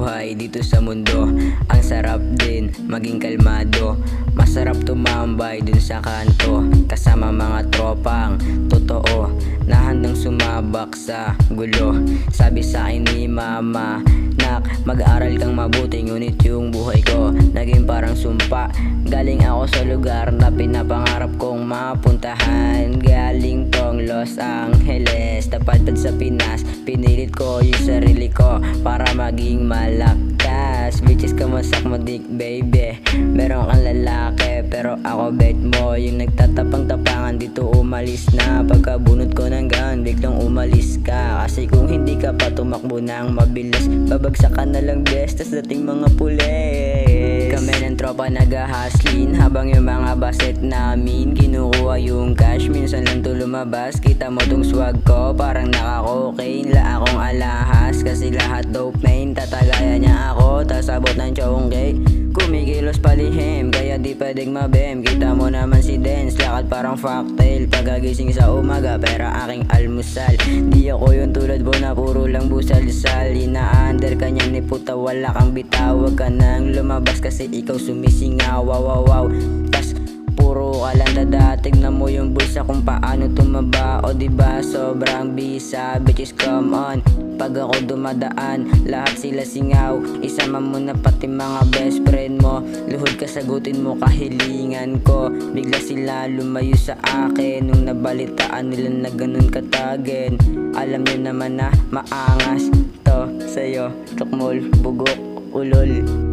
buhay dito sa mundo. Ang sarap din maging kalmado, masarap tumambay dun sa kanto, kasama mga tropang totoo na handang sumabak sa gulo. Sabi sa akin ni mama, nak, mag-aral kang mabuti, ngunit yung buhay ko naging parang sumpa. Galing ako sa lugar na pinapangarap kong mapuntahan. Galing tong Los Angeles, tapadpad sa Pinas. Pinilit ko yung sarili ko para maging malakas. Bitches kamasak mo dik baby, meron kang lalaki pero ako bet mo. Yung nagtatapang-tapangan dito umalis na. Pagkabunot ko ng gun biglang umalis ka. Kasi kung hindi ka pa tumakbo ng mabilis, babagsak ka na lang best tas dating mga pulis. Kami ng tropa nag-hustlin habang yung mga baset namin kinukuha yung cash. Minsan lang to lumabas, kita mo tong swag ko parang naka-cocaine. La akong alahas kasi lahat dope main. Tatagayan niya ako tas abot ng chongke. Kumikilos palihim kaya di pwedeng mabem. Kita mo naman si Dance, lakad parang cocktail. Pagagising sa umaga pera aking almusal. Di ako yung tulad mo na puro lang busal-sal. Ina-under kanyang ni puta, wala kang bitaw. Wag ka nang lumabas kasi ikaw sumisingaw. Wow wow wow, tas puro ka lang dada. Tignan mo yung bulsa kung paano tumaba. O diba sobrang bisa, bitches come on. Pag ako dumadaan, lahat sila singaw. Isama mo na pati mga best friend mo. Luhod ka sagutin mo kahilingan ko. Bigla sila lumayo sa akin nung nabalitaan nila na ganun katagen. Alam nyo naman na maangas to sa'yo, tukmol, bugok, ulol.